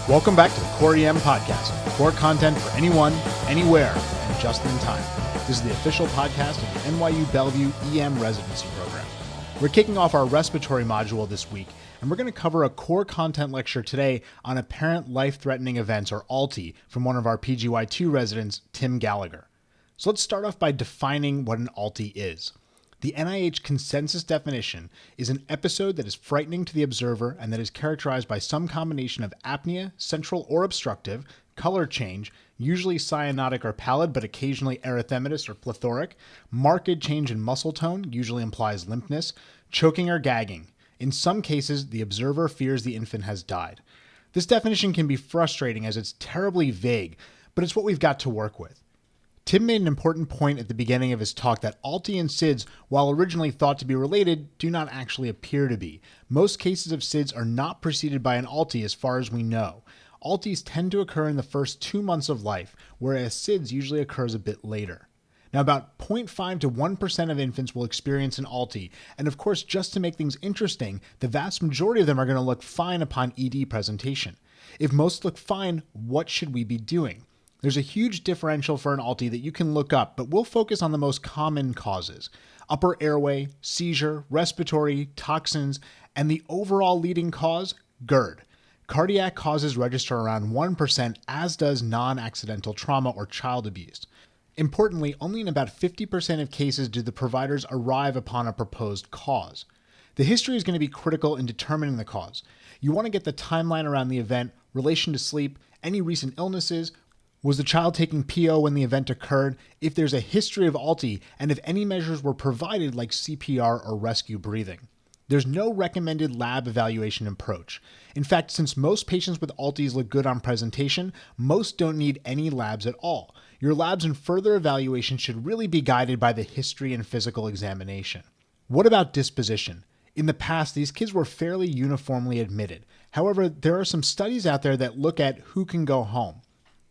Welcome back to the Core EM Podcast, core content for anyone, anywhere, and just in time. This is the official podcast of the NYU Bellevue EM Residency Program. We're kicking off our respiratory module this week, and we're going to cover a core content lecture today on apparent life-threatening events, or ALTE, from one of our PGY2 residents, Tim Gallagher. So let's start off by defining what an ALTE is. The NIH consensus definition is an episode that is frightening to the observer and that is characterized by some combination of apnea, central or obstructive, color change, usually cyanotic or pallid but occasionally erythematous or plethoric, marked change in muscle tone, usually implies limpness, choking or gagging. In some cases, the observer fears the infant has died. This definition can be frustrating as it's terribly vague, but it's what we've got to work with. Tim made an important point at the beginning of his talk that ALTE and SIDS, while originally thought to be related, do not actually appear to be. Most cases of SIDS are not preceded by an ALTE as far as we know. ALTEs tend to occur in the first 2 months of life, whereas SIDS usually occurs a bit later. Now, about 0.5 to 1% of infants will experience an ALTE, and of course, just to make things interesting, the vast majority of them are going to look fine upon ED presentation. If most look fine, what should we be doing? There's a huge differential for an ALTE that you can look up, but we'll focus on the most common causes: upper airway, seizure, respiratory, toxins, and the overall leading cause, GERD. Cardiac causes register around 1%, as does non-accidental trauma or child abuse. Importantly, only in about 50% of cases do the providers arrive upon a proposed cause. The history is going to be critical in determining the cause. You want to get the timeline around the event, relation to sleep, any recent illnesses. Was the child taking PO when the event occurred? If there's a history of ALTE, and if any measures were provided like CPR or rescue breathing. There's no recommended lab evaluation approach. In fact, since most patients with ALTEs look good on presentation, most don't need any labs at all. Your labs and further evaluation should really be guided by the history and physical examination. What about disposition? In the past, these kids were fairly uniformly admitted. However, there are some studies out there that look at who can go home.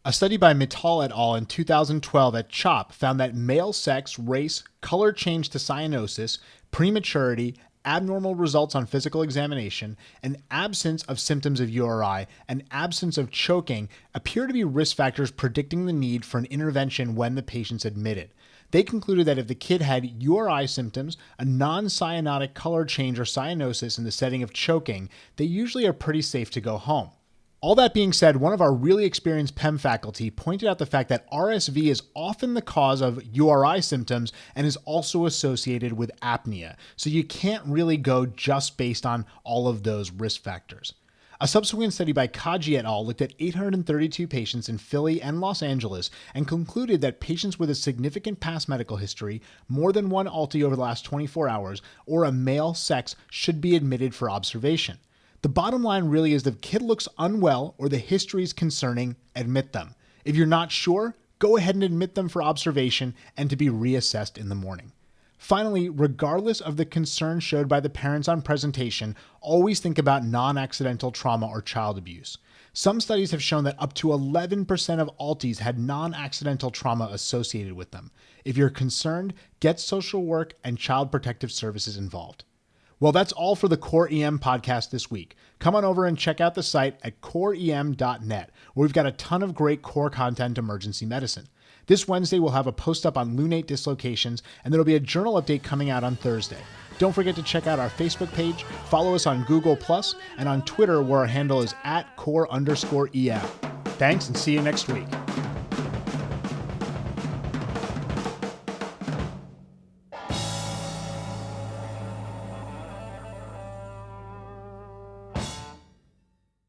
A study by Mittal et al. In 2012 at CHOP found that male sex, race, color change to cyanosis, prematurity, abnormal results on physical examination, and absence of symptoms of URI, and absence of choking appear to be risk factors predicting the need for an intervention when the patient's admitted. They concluded that if the kid had URI symptoms, a non-cyanotic color change or cyanosis in the setting of choking, they usually are pretty safe to go home. All that being said, one of our really experienced PEM faculty pointed out the fact that RSV is often the cause of URI symptoms and is also associated with apnea, so you can't really go just based on all of those risk factors. A subsequent study by Kaji et al. Looked at 832 patients in Philly and Los Angeles and concluded that patients with a significant past medical history, more than one ALTE over the last 24 hours, or a male sex should be admitted for observation. The bottom line really is that if the kid looks unwell or the history is concerning, admit them. If you're not sure, go ahead and admit them for observation and to be reassessed in the morning. Finally, regardless of the concern showed by the parents on presentation, always think about non-accidental trauma or child abuse. Some studies have shown that up to 11% of ALTEs had non-accidental trauma associated with them. If you're concerned, get social work and child protective services involved. Well, that's all for the Core EM podcast this week. Come on over and check out the site at coreem.net, where we've got a ton of great core content emergency medicine. This Wednesday, we'll have a post up on lunate dislocations, and there'll be a journal update coming out on Thursday. Don't forget to check out our Facebook page, follow us on Google+, and on Twitter, where our handle is @core_EM. Thanks, and see you next week.